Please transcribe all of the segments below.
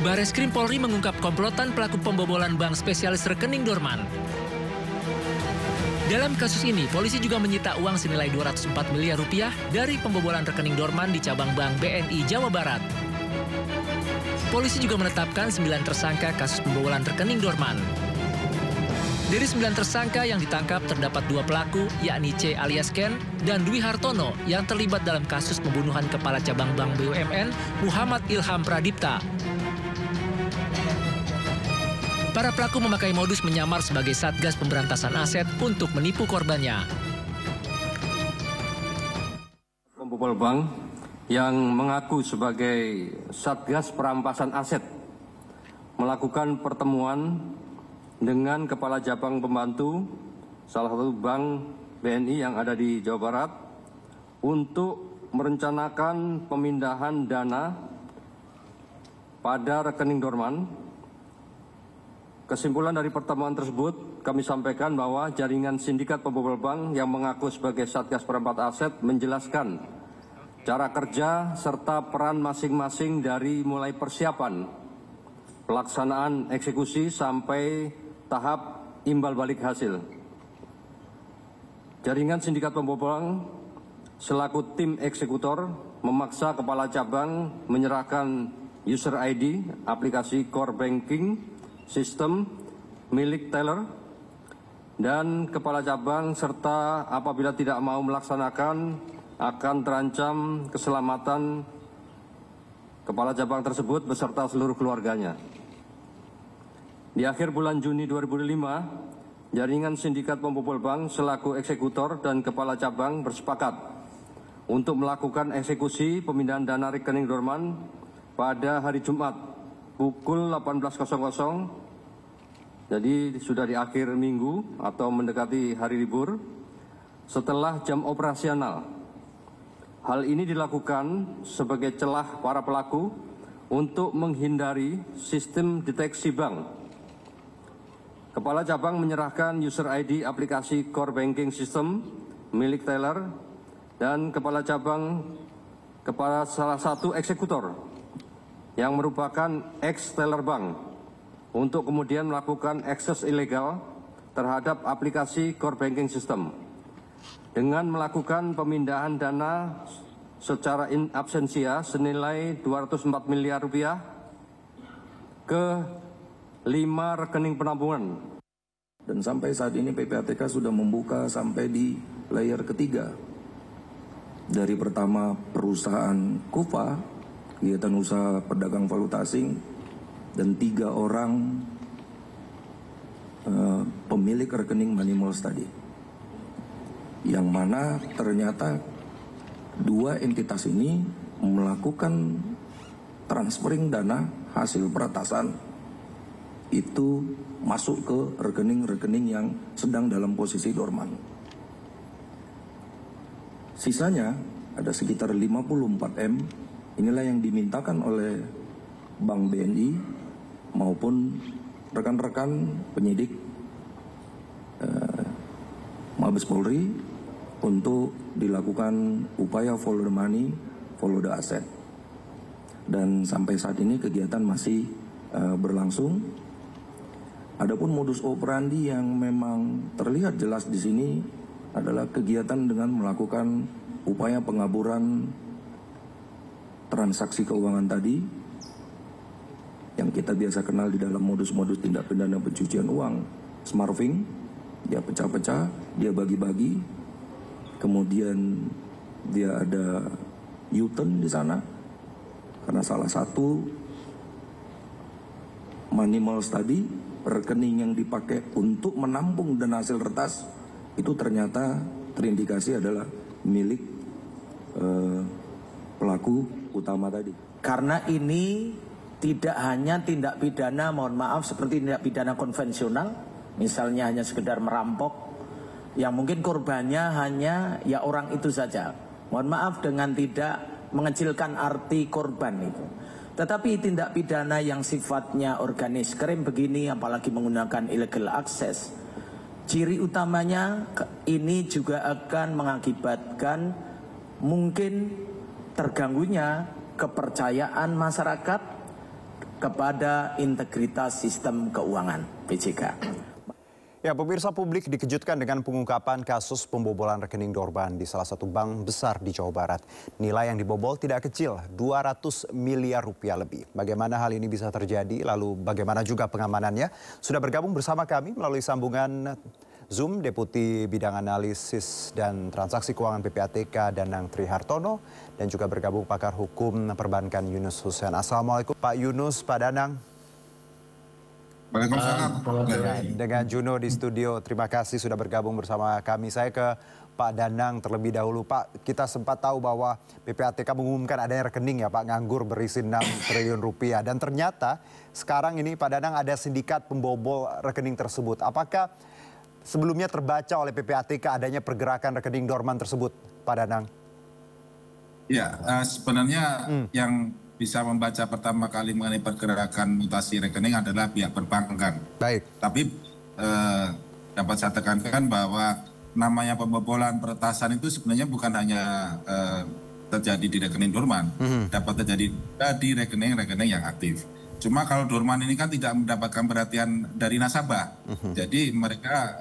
Bareskrim Polri mengungkap komplotan pelaku pembobolan bank spesialis rekening Dorman. Dalam kasus ini, polisi juga menyita uang senilai 204 miliar rupiah dari pembobolan rekening Dorman di cabang bank BNI Jawa Barat. Polisi juga menetapkan 9 tersangka kasus pembobolan rekening Dorman. Dari 9 tersangka yang ditangkap terdapat 2 pelaku, yakni C alias Ken dan Dwi Hartono yang terlibat dalam kasus pembunuhan Kepala Cabang Bank BUMN Muhammad Ilham Pradipta. Para pelaku memakai modus menyamar sebagai Satgas Pemberantasan Aset untuk menipu korbannya. Pembobol bank yang mengaku sebagai Satgas Perampasan Aset melakukan pertemuan dengan Kepala Cabang Pembantu salah satu bank BNI yang ada di Jawa Barat untuk merencanakan pemindahan dana pada rekening Dorman. Kesimpulan dari pertemuan tersebut, kami sampaikan bahwa jaringan sindikat pembobol bank yang mengaku sebagai Satgas Perampasan Aset menjelaskan cara kerja serta peran masing-masing dari mulai persiapan, pelaksanaan eksekusi sampai tahap imbal balik hasil. Jaringan sindikat pembobol bank selaku tim eksekutor memaksa kepala cabang menyerahkan user ID aplikasi core banking sistem milik teller dan kepala cabang serta apabila tidak mau melaksanakan akan terancam keselamatan kepala cabang tersebut beserta seluruh keluarganya. Di akhir bulan Juni 2005, jaringan sindikat pembobol bank selaku eksekutor dan kepala cabang bersepakat untuk melakukan eksekusi pemindahan dana rekening Dorman pada hari Jumat pukul 18.00, jadi sudah di akhir minggu atau mendekati hari libur, setelah jam operasional. Hal ini dilakukan sebagai celah para pelaku untuk menghindari sistem deteksi bank. Kepala cabang menyerahkan user ID aplikasi core banking system milik teller dan kepala cabang kepada salah satu eksekutor yang merupakan ex-teller bank untuk kemudian melakukan akses ilegal terhadap aplikasi core banking system dengan melakukan pemindahan dana secara in absentia senilai 204 miliar rupiah ke 5 rekening penampungan. Dan sampai saat ini PPATK sudah membuka sampai di layer ketiga. Dari pertama perusahaan Kufa, kegiatan usaha pedagang valuta asing, dan 3 orang pemilik rekening money malls tadi, yang mana ternyata 2 entitas ini melakukan transferring dana hasil peretasan itu masuk ke rekening-rekening yang sedang dalam posisi dorman. Sisanya ada sekitar 54 M. Inilah yang dimintakan oleh Bank BNI maupun rekan-rekan penyidik Mabes Polri untuk dilakukan upaya follow the money, follow the asset. Dan sampai saat ini kegiatan masih berlangsung. Adapun modus operandi yang memang terlihat jelas di sini adalah kegiatan dengan melakukan upaya pengaburan transaksi keuangan tadi yang kita biasa kenal di dalam modus-modus tindak pidana pencucian uang, smarting. Dia pecah-pecah, dia bagi-bagi, kemudian dia ada U-turn di sana karena salah satu money malls tadi, rekening yang dipakai untuk menampung dana hasil retas itu ternyata terindikasi adalah milik pelaku utama tadi. Karena ini tidak hanya tindak pidana, mohon maaf, seperti tindak pidana konvensional, misalnya hanya sekedar merampok, yang mungkin korbannya hanya ya orang itu saja. Mohon maaf dengan tidak mengecilkan arti korban itu. Tetapi tindak pidana yang sifatnya organis krim begini, apalagi menggunakan illegal access, ciri utamanya ini juga akan mengakibatkan mungkin terganggunya kepercayaan masyarakat kepada integritas sistem keuangan BJK. Ya, pemirsa, publik dikejutkan dengan pengungkapan kasus pembobolan rekening Dorman di salah satu bank besar di Jawa Barat. Nilai yang dibobol tidak kecil, 200 miliar rupiah lebih. Bagaimana hal ini bisa terjadi, lalu bagaimana juga pengamanannya? Sudah bergabung bersama kami melalui sambungan Zoom Deputi Bidang Analisis dan Transaksi Keuangan PPATK Danang Trihartono, dan juga bergabung pakar hukum perbankan Yunus Hussein. Assalamualaikum Pak Yunus, Pak Danang. Waalaikumsalam. Dengan Juno di studio, terima kasih sudah bergabung bersama kami. Saya ke Pak Danang terlebih dahulu. Pak, kita sempat tahu bahwa PPATK mengumumkan adanya rekening ya Pak, nganggur berisi 6 triliun rupiah. Dan ternyata sekarang ini Pak Danang ada sindikat pembobol rekening tersebut. Apakah sebelumnya terbaca oleh PPATK adanya pergerakan rekening Dorman tersebut, Pak Danang? Ya, sebenarnya yang bisa membaca pertama kali mengenai pergerakan mutasi rekening adalah pihak perbankan. Baik. Tapi dapat saya tekankan bahwa namanya pembobolan peretasan itu sebenarnya bukan hanya terjadi di rekening Dorman, dapat terjadi di rekening-rekening yang aktif. Cuma kalau Dorman ini kan tidak mendapatkan perhatian dari nasabah, jadi mereka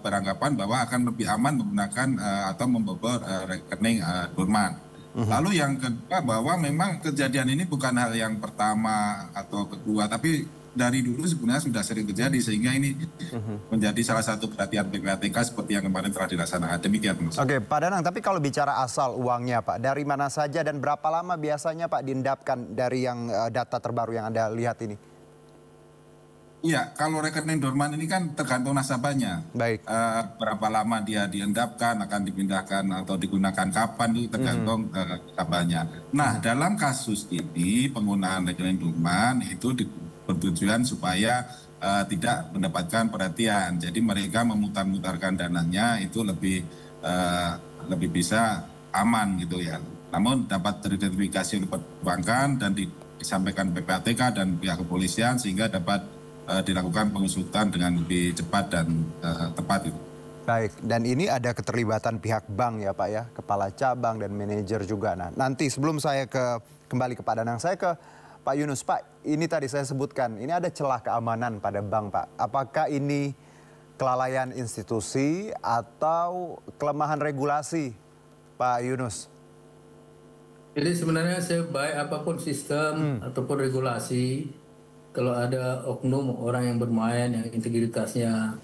beranggapan bahwa akan lebih aman menggunakan atau membobol rekening Dorman. Lalu yang kedua, bahwa memang kejadian ini bukan hal yang pertama atau kedua, tapi dari dulu sebenarnya sudah sering terjadi, sehingga ini menjadi salah satu perhatian PPATK seperti yang kemarin telah dilaksanakan. Demikian, Mas. Oke, Pak Danang, tapi kalau bicara asal uangnya Pak, dari mana saja dan berapa lama biasanya Pak diendapkan dari yang data terbaru yang Anda lihat ini? Iya, kalau rekening Dorman ini kan tergantung nasabahnya. Baik. Berapa lama dia diendapkan, akan dipindahkan atau digunakan kapan, itu tergantung nasabahnya. Nah, dalam kasus ini penggunaan rekening Dorman itu bertujuan supaya tidak mendapatkan perhatian. Jadi mereka memutar-mutarkan dananya itu lebih bisa aman gitu ya. Namun dapat teridentifikasi oleh perbankan dan disampaikan PPATK dan pihak kepolisian sehingga dapat dilakukan pengusutan dengan lebih cepat dan tepat itu. Baik, dan ini ada keterlibatan pihak bank ya Pak ya, kepala cabang dan manajer juga. Nah, nanti sebelum saya kembali ke Pak Danang, saya ke Pak Yunus. Pak, ini tadi saya sebutkan, ini ada celah keamanan pada bank Pak. Apakah ini kelalaian institusi atau kelemahan regulasi, Pak Yunus? Jadi sebenarnya sebaik apapun sistem ataupun regulasi, kalau ada oknum orang yang bermain yang integritasnya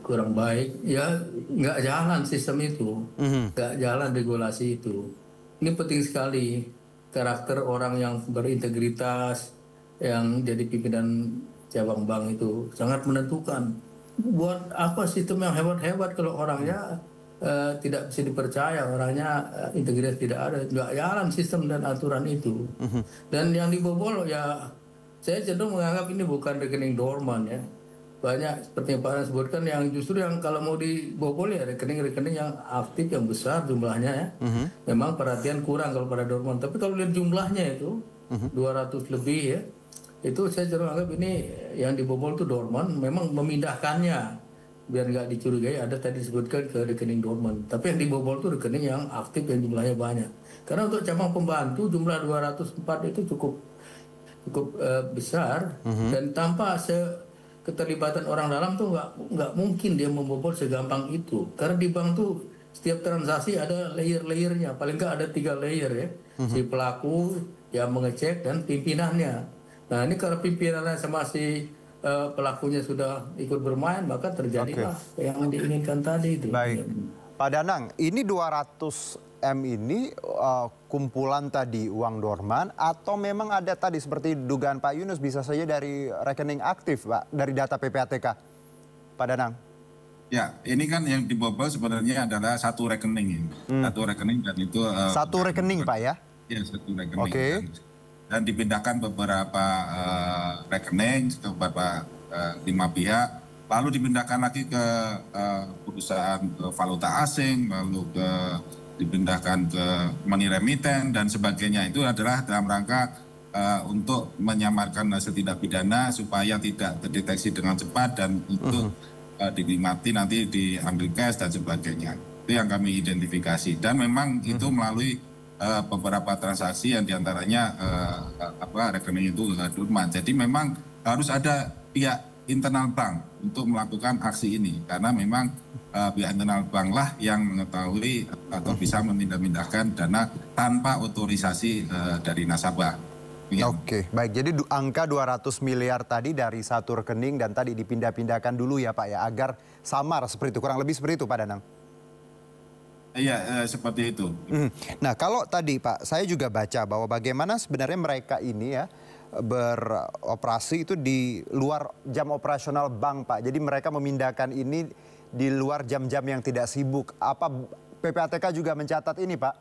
kurang baik, ya nggak jalan sistem itu, nggak jalan regulasi itu. Ini penting sekali, karakter orang yang berintegritas, yang jadi pimpinan cabang bank itu sangat menentukan. Buat apa sistem yang hebat-hebat kalau orangnya tidak bisa dipercaya, orangnya integritas tidak ada, nggak jalan sistem dan aturan itu. Dan yang dibobol ya, saya cenderung menganggap ini bukan rekening Dorman ya. Banyak seperti yang Pak Anan sebutkan yang justru yang kalau mau dibobol ya rekening-rekening yang aktif yang besar jumlahnya ya. Memang perhatian kurang kalau pada Dorman. Tapi kalau lihat jumlahnya itu 200 lebih ya. Itu saya cenderung anggap ini yang dibobol itu Dorman memang memindahkannya biar nggak dicurigai ada tadi disebutkan ke rekening Dorman. Tapi yang dibobol itu rekening yang aktif yang jumlahnya banyak. Karena untuk cabang pembantu jumlah 204 itu cukup besar dan tanpa keterlibatan orang dalam tuh nggak mungkin dia membobol segampang itu, karena di bank tuh setiap transaksi ada layer-layernya, paling nggak ada 3 layer ya, si pelaku yang mengecek dan pimpinannya. Nah ini kalau pimpinannya sama si pelakunya sudah ikut bermain, maka terjadilah yang diinginkan tadi itu. Baik, Pak Danang, ini 200 M ini kumpulan tadi uang Dorman atau memang ada tadi seperti dugaan Pak Yunus bisa saja dari rekening aktif Pak, dari data PPATK, Pak Danang? Ya, ini kan yang dibobol sebenarnya adalah satu rekening. Satu rekening dan itu... satu rekening Pak ya? Ya, satu rekening. Oke. Dan dipindahkan beberapa rekening ke beberapa 5 pihak, lalu dipindahkan lagi ke perusahaan valuta asing, lalu dipindahkan ke money remittance dan sebagainya. Itu adalah dalam rangka untuk menyamarkan hasil tindak pidana supaya tidak terdeteksi dengan cepat dan itu dinikmati nanti diambil cash dan sebagainya. Itu yang kami identifikasi. Dan memang itu melalui beberapa transaksi yang diantaranya rekening itu dorman. Jadi memang harus ada pihak internal bank untuk melakukan aksi ini, karena memang pihak internal bank lah yang mengetahui atau bisa memindah-mindahkan dana tanpa otorisasi dari nasabah. Ya. Oke, baik. Jadi angka 200 miliar tadi dari satu rekening dan tadi dipindah-pindahkan dulu ya Pak ya, agar samar seperti itu, kurang lebih seperti itu Pak Danang? Iya, seperti itu. Nah, kalau tadi Pak, saya juga baca bahwa bagaimana sebenarnya mereka ini ya beroperasi itu di luar jam operasional bank Pak. Jadi mereka memindahkan ini di luar jam-jam yang tidak sibuk. Apa PPATK juga mencatat ini Pak?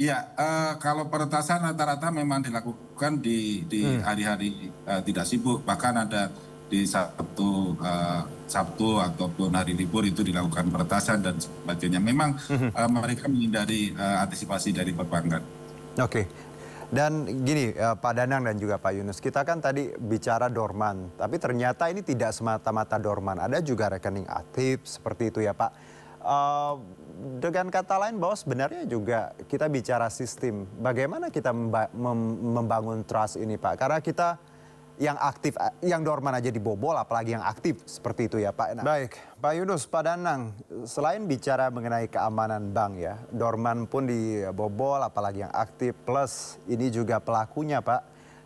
Iya, kalau peretasan rata-rata memang dilakukan di hari-hari tidak sibuk, bahkan ada di Sabtu ataupun hari libur itu dilakukan peretasan dan sebagainya. Memang mereka menghindari antisipasi dari perbankan. Oke. Dan gini Pak Danang dan juga Pak Yunus, kita kan tadi bicara dorman, tapi ternyata ini tidak semata-mata dorman, ada juga rekening aktif seperti itu ya Pak. Dengan kata lain bahwa sebenarnya juga kita bicara sistem, bagaimana kita membangun trust ini Pak, karena kita yang aktif, yang dorman aja dibobol, apalagi yang aktif seperti itu ya Pak. Nah, baik, Pak Yunus, Pak Danang, selain bicara mengenai keamanan bank ya, dorman pun dibobol, apalagi yang aktif, plus ini juga pelakunya Pak.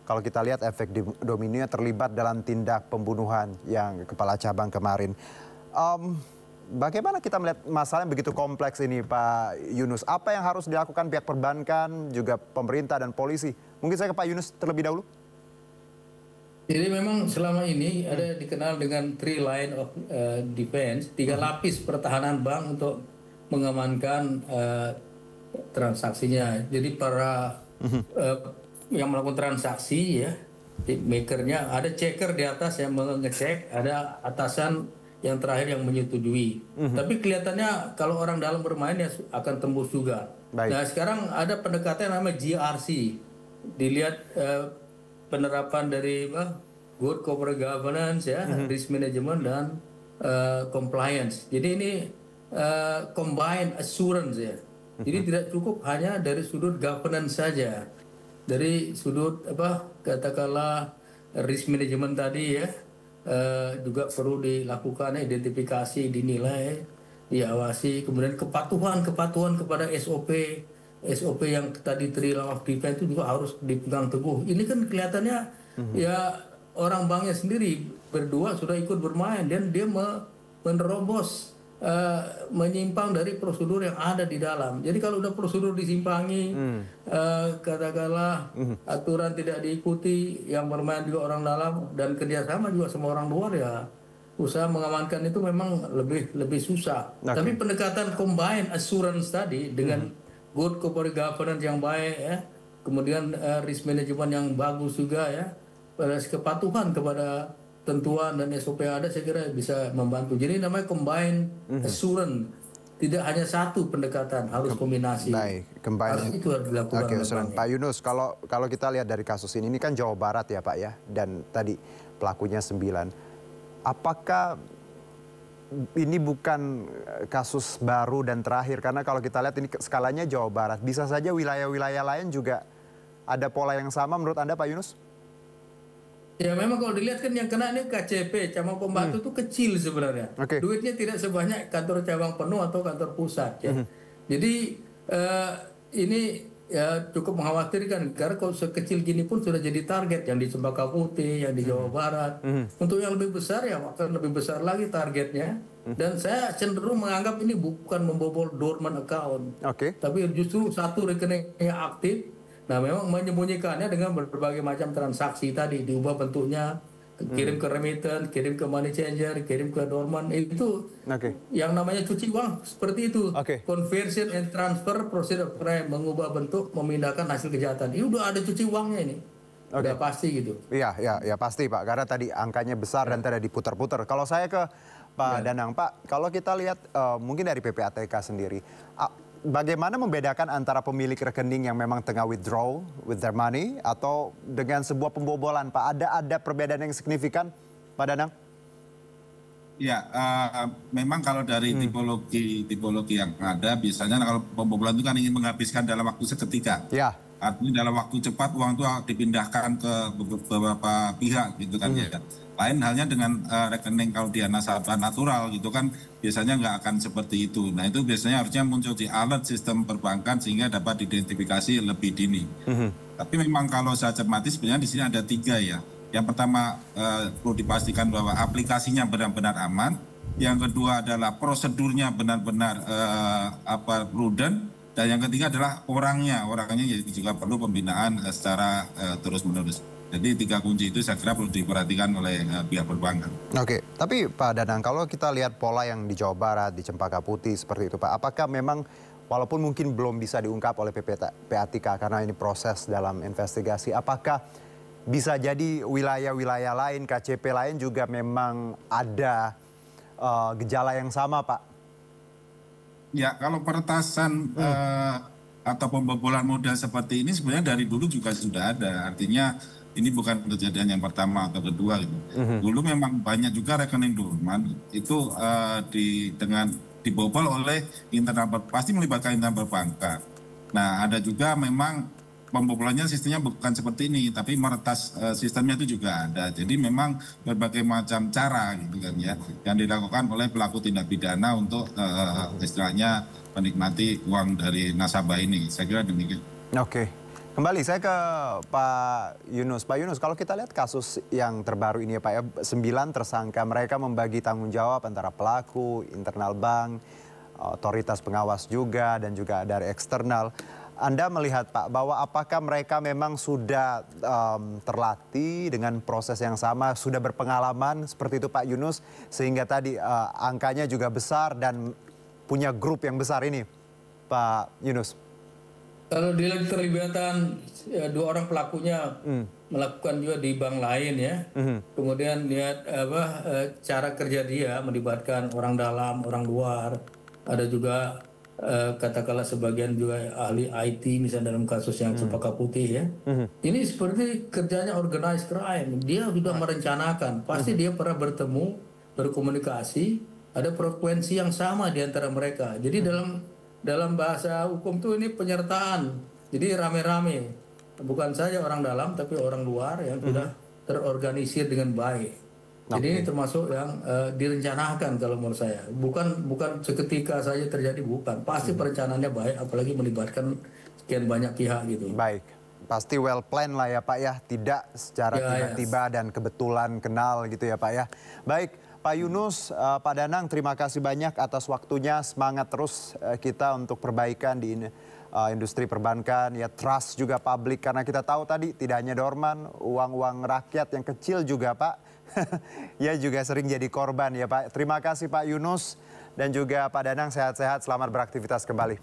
Kalau kita lihat efek dominonya terlibat dalam tindak pembunuhan yang kepala cabang kemarin. Bagaimana kita melihat masalah yang begitu kompleks ini Pak Yunus? Apa yang harus dilakukan pihak perbankan, juga pemerintah dan polisi? Mungkin saya ke Pak Yunus terlebih dahulu. Jadi memang selama ini ada dikenal dengan 3 line of defense, 3 lapis pertahanan bank untuk mengamankan transaksinya. Jadi para yang melakukan transaksi ya, makernya ada checker di atas yang mengecek, ada atasan yang terakhir yang menyetujui. Tapi kelihatannya kalau orang dalam bermain ya akan tembus juga. Baik. Nah sekarang ada pendekatan yang namanya GRC. Dilihat penerapan dari good corporate governance ya, risk management dan compliance. Jadi ini combined assurance ya. Jadi tidak cukup hanya dari sudut governance saja. Dari sudut katakanlah risk management tadi ya. Juga perlu dilakukan identifikasi, dinilai, diawasi, kemudian kepatuhan kepada SOP yang tadi 3 line of defense itu juga harus dipegang teguh. Ini kan kelihatannya ya orang banknya sendiri berdua sudah ikut bermain dan dia menerobos menyimpang dari prosedur yang ada di dalam. Jadi kalau udah prosedur disimpangi, katakanlah aturan tidak diikuti, yang bermain juga orang dalam dan kerjasama juga sama orang luar ya, usaha mengamankan itu memang lebih susah. Okay. Tapi pendekatan combined assurance tadi dengan good corporate governance yang baik ya, kemudian risk management yang bagus juga ya, kepatuhan kepada tentuan dan SOP yang ada saya kira bisa membantu. Jadi namanya combined assurance. Tidak hanya satu pendekatan, harus kombinasi. Baik, combined. Itu harus dilakukan. Oke, Pak Yunus, kalau kita lihat dari kasus ini kan Jawa Barat ya Pak ya, dan tadi pelakunya 9. Apakah ini bukan kasus baru dan terakhir? Karena kalau kita lihat ini skalanya Jawa Barat, bisa saja wilayah-wilayah lain juga ada pola yang sama menurut Anda Pak Yunus? Ya memang kalau dilihat kan yang kena ini KCP, cabang pembantu itu kecil sebenarnya. Okay. Duitnya tidak sebanyak kantor cabang penuh atau kantor pusat ya. Jadi ini ya cukup mengkhawatirkan karena kalau sekecil gini pun sudah jadi target yang di Cempaka Putih, yang di Jawa Barat. Untuk yang lebih besar ya akan lebih besar lagi targetnya. Dan saya cenderung menganggap ini bukan membobol dormant account. Tapi justru satu rekening yang aktif. Nah memang menyembunyikannya dengan berbagai macam transaksi tadi, diubah bentuknya, kirim ke remittance, kirim ke money changer, kirim ke dormant, itu yang namanya cuci uang seperti itu. Conversion and transfer procedure, mengubah bentuk, memindahkan hasil kejahatan. Ini udah ada cuci uangnya ini. Udah pasti gitu. Iya pasti Pak, karena tadi angkanya besar dan tidak diputar-putar. Kalau saya ke Pak Danang, Pak, kalau kita lihat mungkin dari PPATK sendiri, bagaimana membedakan antara pemilik rekening yang memang tengah withdraw with their money atau dengan sebuah pembobolan, Pak? Ada perbedaan yang signifikan, Pak Danang? Ya, memang kalau dari tipologi yang ada, biasanya kalau pembobolan itu kan ingin menghabiskan dalam waktu seketika. Ya. Artinya dalam waktu cepat uang itu dipindahkan ke beberapa pihak gitu kan ya. Lain halnya dengan rekening kalau dia nasabah natural gitu kan biasanya nggak akan seperti itu. Nah itu biasanya harusnya muncul di alert sistem perbankan sehingga dapat diidentifikasi lebih dini. Tapi memang kalau saya cermati sebenarnya di sini ada 3 ya. Yang pertama perlu dipastikan bahwa aplikasinya benar-benar aman. Yang kedua adalah prosedurnya benar-benar prudent. Dan yang ketiga adalah orangnya juga perlu pembinaan secara terus-menerus. Jadi 3 kunci itu saya kira perlu diperhatikan oleh pihak perbankan. Oke, tapi Pak Danang, kalau kita lihat pola yang di Jawa Barat, di Cempaka Putih seperti itu Pak, apakah memang walaupun mungkin belum bisa diungkap oleh PPATK karena ini proses dalam investigasi, apakah bisa jadi wilayah-wilayah lain, KCP lain juga memang ada gejala yang sama Pak? Ya, kalau peretasan atau pembobolan modal seperti ini sebenarnya dari dulu juga sudah ada. Artinya ini bukan kejadian yang pertama atau kedua. Gitu. Dulu memang banyak juga rekening dorman itu dibobol oleh pasti melibatkan internal perbankan. Nah, ada juga memang pembobolannya sistemnya bukan seperti ini, tapi meretas sistemnya itu juga ada. Jadi memang berbagai macam cara gitu kan ya yang dilakukan oleh pelaku tindak pidana untuk istilahnya menikmati uang dari nasabah ini. Saya kira demikian. Oke. Kembali saya ke Pak Yunus. Pak Yunus, kalau kita lihat kasus yang terbaru ini ya Pak ya, 9 tersangka mereka membagi tanggung jawab antara pelaku, internal bank, otoritas pengawas juga dan juga dari eksternal. Anda melihat Pak bahwa apakah mereka memang sudah terlatih dengan proses yang sama, sudah berpengalaman seperti itu Pak Yunus, sehingga tadi angkanya juga besar dan punya grup yang besar ini Pak Yunus? Kalau dilihat keterlibatan 2 orang pelakunya melakukan juga di bank lain ya, kemudian lihat cara kerja dia melibatkan orang dalam, orang luar, ada juga katakanlah sebagian juga ahli IT misalnya dalam kasus yang Cempaka Putih ya. Ini seperti kerjanya organized crime. Dia juga merencanakan. Pasti dia pernah bertemu, berkomunikasi, ada frekuensi yang sama di antara mereka. Jadi dalam bahasa hukum tuh ini penyertaan. Jadi rame-rame. Bukan saja orang dalam tapi orang luar yang sudah terorganisir dengan baik. Jadi ini termasuk yang direncanakan kalau menurut saya. Bukan seketika saja terjadi, bukan. Pasti perencanaannya baik, apalagi melibatkan sekian banyak pihak gitu. Baik, pasti well plan lah ya Pak ya. Tidak secara tiba-tiba dan kebetulan kenal gitu ya Pak ya. Baik, Pak Yunus, Pak Danang, terima kasih banyak atas waktunya. Semangat terus kita untuk perbaikan di industri perbankan, ya trust juga publik. Karena kita tahu tadi tidak hanya dorman, uang-uang rakyat yang kecil juga Pak. Ya juga sering jadi korban ya Pak. Terima kasih Pak Yunus dan juga Pak Danang, sehat-sehat, selamat beraktivitas kembali.